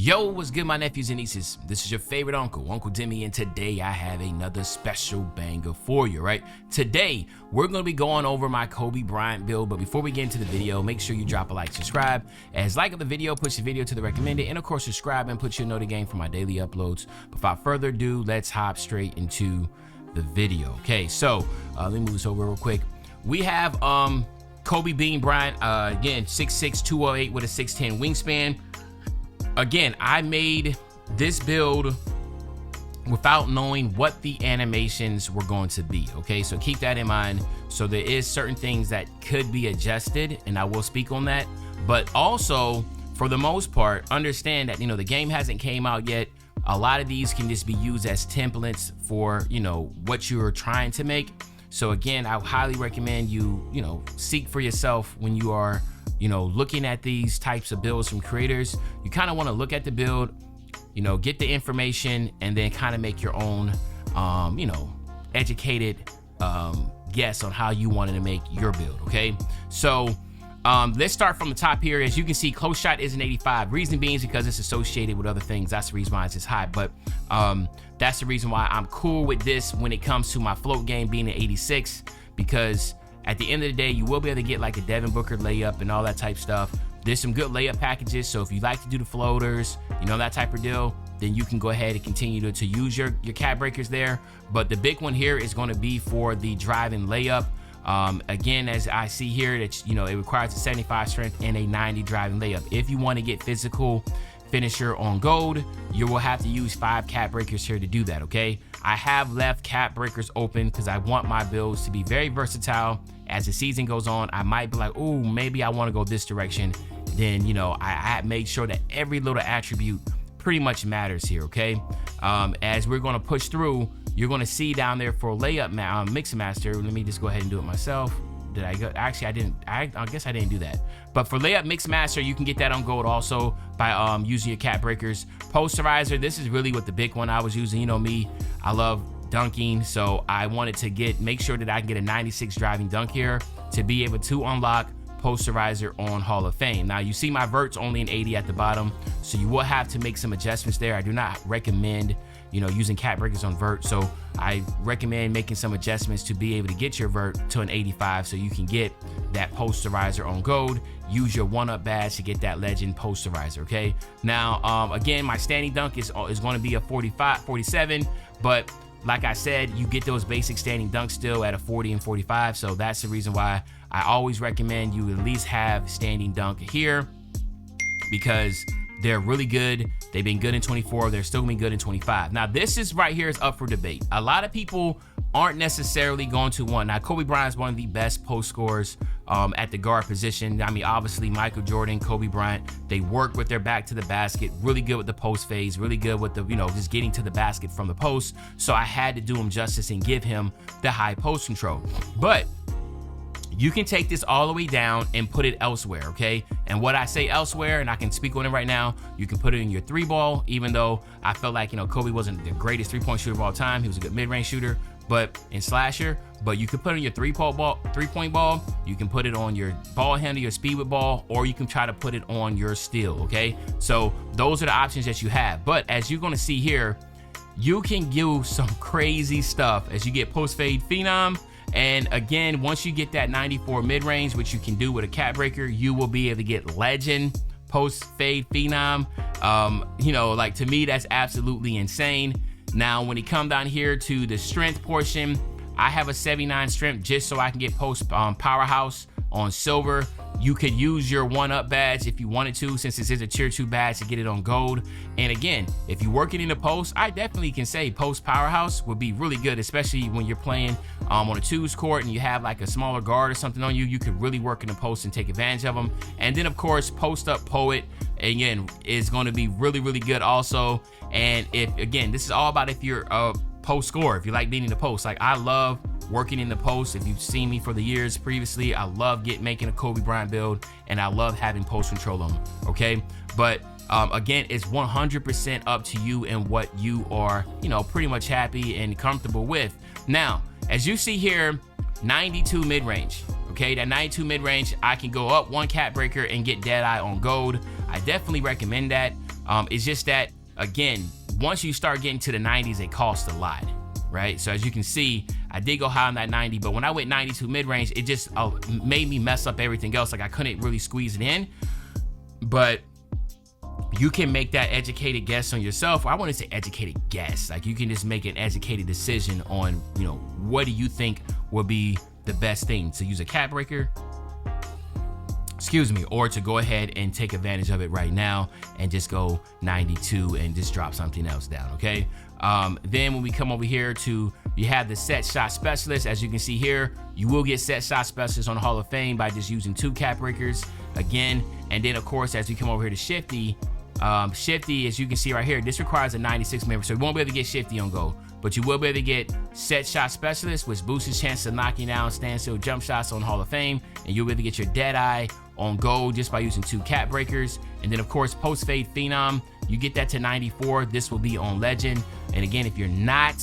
Yo, what's good, my nephews and nieces? This is your favorite uncle, Uncle Demi, and today I have another special banger for you, right? Today, we're going to be going over my Kobe Bryant build, but before we get into the video, make sure you drop a like, subscribe. As like of the video, push the video to the recommended, and of course, subscribe and put your note again for my daily uploads. Without further ado, let's hop straight into the video. Okay, so let me move this over real quick. We have Kobe Bean Bryant, again, 6'6", 208 with a 6'10 wingspan. Again, I made this build without knowing what the animations were going to be, okay? So keep that in mind. So there is certain things that could be adjusted, and I will speak on that. But also, for the most part, understand that, the game hasn't came out yet. A lot of these can just be used as templates for, what you're trying to make. So again, I highly recommend you, seek for yourself when you are looking at these types of builds from creators. You kind of want to look at the build, get the information, and then kind of make your own, educated guess on how you wanted to make your build, okay? So let's start from the top here. As you can see, close shot is an 85. Reason being is because it's associated with other things. That's the reason why it's this high, but that's the reason why I'm cool with this when it comes to my float game being an 86, because at the end of the day, you will be able to get like a Devin Booker layup and all that type stuff. There's some good layup packages, so if you like to do the floaters, that type of deal, then you can go ahead and continue to use your cap breakers there. But the big one here is going to be for the driving layup. Again, as I see here, that it requires a 75 strength and a 90 driving layup. If you want to get physical finisher on gold, you will have to use 5 cap breakers here to do that, okay? I have left cap breakers open because I want my builds to be very versatile. As the season goes on, I might be like, oh, maybe I want to go this direction. Then, I made sure that every little attribute pretty much matters here, okay? As we're going to push through, you're going to see down there for layup mix master. Let me just go ahead and do it myself. Did I go? Actually, I didn't. I guess I didn't do that. But for layup mix master, you can get that on gold also by using your cap breakers. Posterizer, this is really what the big one I was using. Me, I love dunking, so I wanted to make sure that I can get a 96 driving dunk here to be able to unlock posterizer on Hall of Fame. Now you see my vert's only an 80 at the bottom, so you will have to make some adjustments there. I do not recommend using cap breakers on vert, so I recommend making some adjustments to be able to get your vert to an 85 so you can get that posterizer on gold. Use your 1-up badge to get that legend posterizer, okay? Now again, my standing dunk is going to be a 47, but like I said, you get those basic standing dunks still at a 40 and 45, so that's the reason why I always recommend you at least have standing dunk here, because they're really good. They've been good in 24. They're still gonna be good in 25. Now, this is right here is up for debate. A lot of people aren't necessarily going to want. Now, Kobe Bryant is one of the best post scorers at the guard position. I mean, obviously, Michael Jordan, Kobe Bryant, they work with their back to the basket, really good with the post phase, really good with the, just getting to the basket from the post. So I had to do him justice and give him the high post control. But you can take this all the way down and put it elsewhere, okay? And what I say elsewhere, and I can speak on it right now, you can put it in your 3-ball, even though I felt like, Kobe wasn't the greatest 3-point shooter of all time. He was a good mid-range shooter, but in slasher. But you can put it on your 3-point ball. You can put it on your ball handle, your speed with ball, or you can try to put it on your steal, okay? So those are the options that you have. But as you're gonna see here, you can do some crazy stuff as you get post-fade phenom. And again, once you get that 94 mid-range, which you can do with a cap breaker, you will be able to get legend post-fade phenom. Like, to me, that's absolutely insane. Now, when it come down here to the strength portion, I have a 79 strength just so I can get post powerhouse on silver. You could use your 1-up badge if you wanted to, since this is a tier 2 badge, to get it on gold. And again, if you're working in the post, I definitely can say post powerhouse would be really good, especially when you're playing on a 2s court and you have like a smaller guard or something on you. You could really work in the post and take advantage of them. And then of course, post up poet, again, is going to be really, really good also. And this is all about if you're a post scorer, if you like being in the post. Like, I love working in the post. If you've seen me for the years previously, I love making a Kobe Bryant build, and I love having post control on them, okay? But again, it's 100% up to you and what you are, pretty much happy and comfortable with. Now, as you see here, 92 mid-range, okay? That 92 mid-range, I can go up 1 cap breaker and get Deadeye on gold. I definitely recommend that. It's just that, again, once you start getting to the 90s, it costs a lot, right? So as you can see, I did go high on that 90, but when I went 92 mid-range, it just made me mess up everything else. Like I couldn't really squeeze it in, but you can make that educated guess on yourself. Or I want to say educated guess. Like you can just make an educated decision on, you know, what do you think will be the best thing to use a cap breaker, or to go ahead and take advantage of it right now and just go 92 and just drop something else down, okay? Then when we come over here to, you have the set shot specialist. As you can see here, you will get set shot specialist on the Hall of Fame by just using 2 cap breakers again. And then of course, as we come over here to Shifty, as you can see right here, this requires a 96 member, so you won't be able to get Shifty on go, but you will be able to get set shot specialist, which boosts his chance of knocking down standstill jump shots on Hall of Fame, and you'll be able to get your dead eye on gold just by using 2 cap breakers. And then of course, post fade phenom, you get that to 94. This will be on legend. And again, if you're not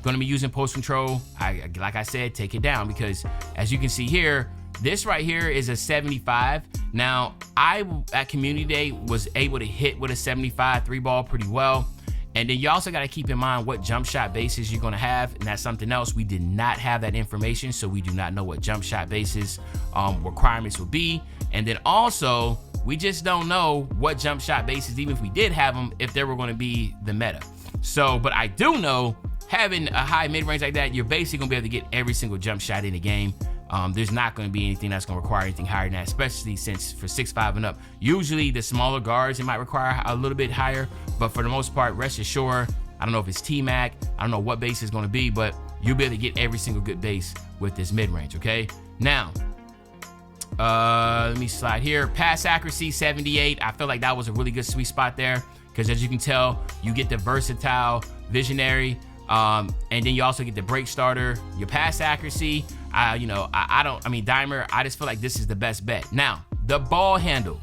going to be using post control, like I said, take it down, because as you can see here, this right here is a 75. Now, I at Community Day was able to hit with a 75 3-ball pretty well. And then you also got to keep in mind what jump shot bases you're going to have. And that's something else. We did not have that information, so we do not know what jump shot bases requirements will be. And then also, we just don't know what jump shot bases, even if we did have them, if they were going to be the meta. So, but I do know, having a high mid-range like that, you're basically going to be able to get every single jump shot in the game. There's not going to be anything that's going to require anything higher than that, especially since for 6'5" and up, usually the smaller guards, it might require a little bit higher, but for the most part, rest assured, I don't know if it's T-Mac, I don't know what base is going to be, but you'll be able to get every single good base with this mid-range, okay? Now, let me slide here. Pass accuracy, 78. I feel like that was a really good sweet spot there, because as you can tell, you get the versatile visionary, and then you also get the break starter, your pass accuracy. Dimer, I just feel like this is the best bet. Now, the ball handle.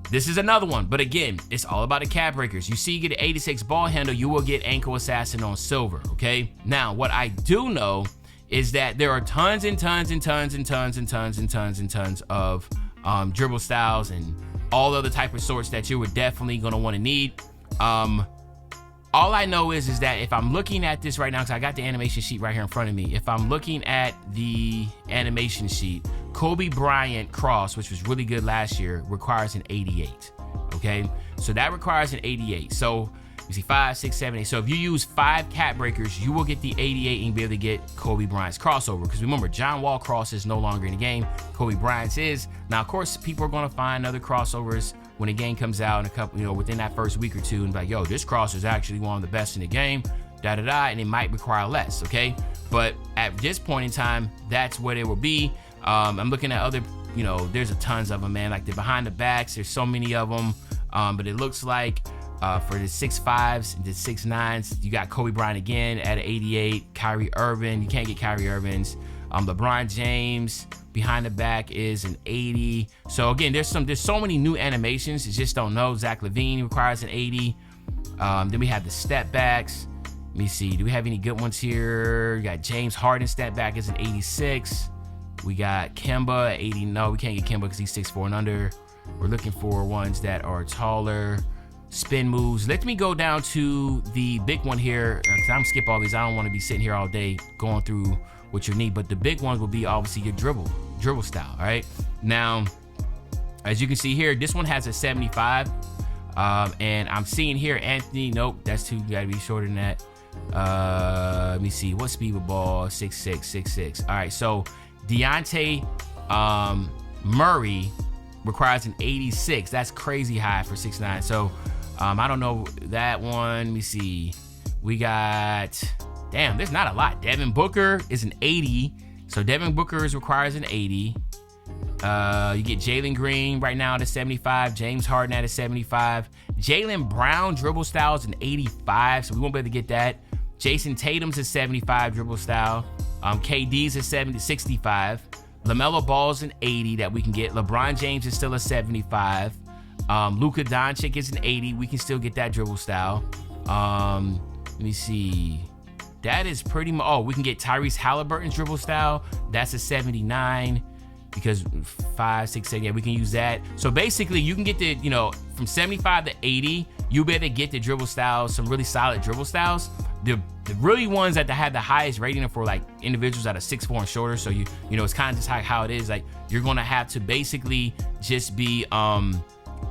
This is another one, but again, it's all about the cap breakers. You see, you get an 86 ball handle, you will get ankle assassin on silver, okay? Now, what I do know is that there are tons and tons and tons and tons and tons and tons and tons of dribble styles and all other type of sorts that you were definitely gonna wanna need. All I know is that if I'm looking at this right now, because I got the animation sheet right here in front of me, if I'm looking at the animation sheet, Kobe Bryant cross, which was really good last year, requires an 88, okay? So that requires an 88. So you see 5, 6, 7, 8. So if you use 5 cap breakers, you will get the 88 and be able to get Kobe Bryant's crossover. Because remember, John Wall cross is no longer in the game. Kobe Bryant's is. Now, of course, people are going to find other crossovers when the game comes out in a couple, within that first week or two, and be like, yo, this cross is actually one of the best in the game, and it might require less, okay? But at this point in time, that's what it will be. I'm looking at other, there's a tons of them, man. Like the behind the backs, there's so many of them. But it looks like for the 6'5s and the 6'9s, you got Kobe Bryant again at an 88. Kyrie Irving, you can't get Kyrie Irving's. LeBron James behind the back is an 80. So again, there's so many new animations. You just don't know. Zach LaVine requires an 80. Then we have the step backs. Let me see. Do we have any good ones here? We got James Harden step back is an 86. We got Kemba at 80. No, we can't get Kemba because he's 6'4" and under. We're looking for ones that are taller. Spin moves. Let me go down to the big one here, because I'm gonna skip all these. I don't want to be sitting here all day going through what you need, but the big ones will be obviously your dribble style. All right, now as you can see here, this one has a 75, and I'm seeing here Anthony. Nope, that's too, gotta be shorter than that. Let me see, what speed with ball? 6'6", 6'6". All right, so Deontay Murray requires an 86. That's crazy high for 6'9". So I don't know that one. Let me see. We got, damn, there's not a lot. Devin Booker is an 80. So Devin Booker requires an 80. You get Jalen Green right now at a 75. James Harden at a 75. Jaylen Brown dribble style is an 85. So we won't be able to get that. Jason Tatum's a 75 dribble style. KD's a 65. LaMelo Ball's an 80 that we can get. LeBron James is still a 75. Luka Doncic is an 80. We can still get that dribble style. Let me see. That is pretty much, we can get Tyrese Halliburton's dribble style. That's a 79. because 5, 6, 7, yeah, we can use that. So basically you can get the, from 75 to 80, you'll be able to get the dribble styles, some really solid dribble styles. The really ones that have the highest rating are for like individuals that are 6'4" and shorter. So it's kind of just how it is. Like you're gonna have to basically just be trying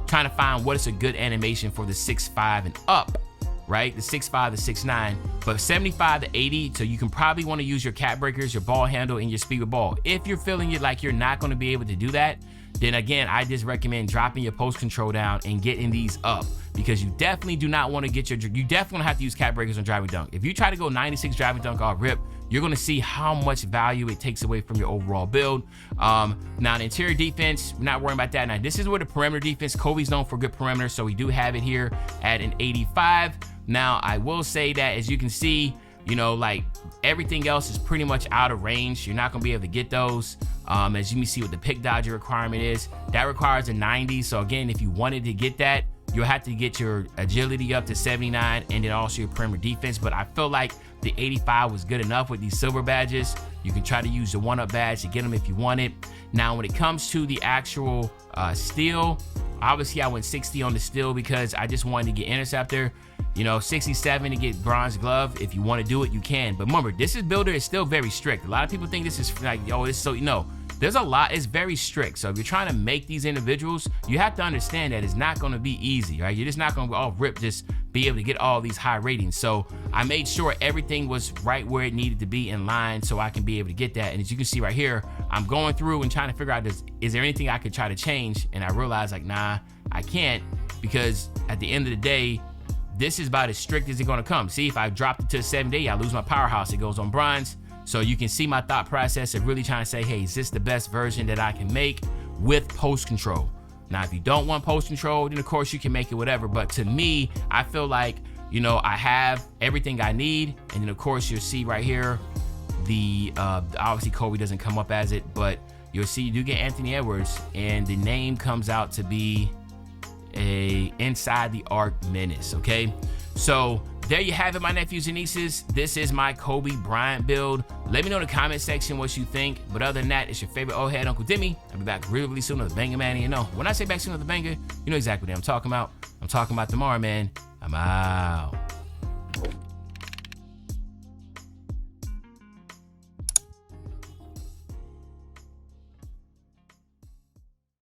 to find what is a good animation for the 6'5" and up, right? The 6'5" to 6'9", but 75 to 80. So you can probably want to use your cap breakers, your ball handle, and your speed with ball. If you're feeling it like you're not going to be able to do that, then again, I just recommend dropping your post control down and getting these up, because you definitely do not want to you definitely want to have to use cap breakers on driving dunk. If you try to go 96 driving dunk off rip, you're going to see how much value it takes away from your overall build. Now the interior defense, we're not worrying about that. Now this is where the perimeter defense, Kobe's known for good perimeter, so we do have it here at an 85. Now I will say that, as you can see, like everything else is pretty much out of range. You're not gonna be able to get those. As you can see what the pick dodger requirement is, that requires a 90. So again, if you wanted to get that, you'll have to get your agility up to 79 and then also your perimeter defense. But I feel like the 85 was good enough with these silver badges. You can try to use the 1-up badge to get them if you want it. Now, when it comes to the actual steal, obviously I went 60 on the steal because I just wanted to get interceptor. 67 to get bronze glove. If you want to do it, you can. But remember, this builder is still very strict. A lot of people think this is like, it's so, there's a lot, it's very strict. So if you're trying to make these individuals, you have to understand that it's not going to be easy, right? You're just not going to just be able to get all these high ratings. So I made sure everything was right where it needed to be in line so I can be able to get that. And as you can see right here, I'm going through and trying to figure out, is there anything I could try to change? And I realized like, nah, I can't, because at the end of the day, this is about as strict as it's gonna come. See, if I dropped it to 70, I lose my powerhouse. It goes on bronze. So you can see my thought process of really trying to say, hey, is this the best version that I can make with post control? Now, if you don't want post control, then of course you can make it whatever. But to me, I feel like, I have everything I need. And then of course you'll see right here, the obviously Kobe doesn't come up as it, but you'll see you do get Anthony Edwards, and the name comes out to be a inside the arc menace. Okay, so there you have it, my nephews and nieces. This is my Kobe Bryant build. Let me know in the comment section what you think. But other than that, it's your favorite old head, Uncle Demi. I'll be back really soon with a banger, man. And when I say back soon with a banger, you know exactly what I'm talking about. I'm talking about tomorrow, man. I'm out.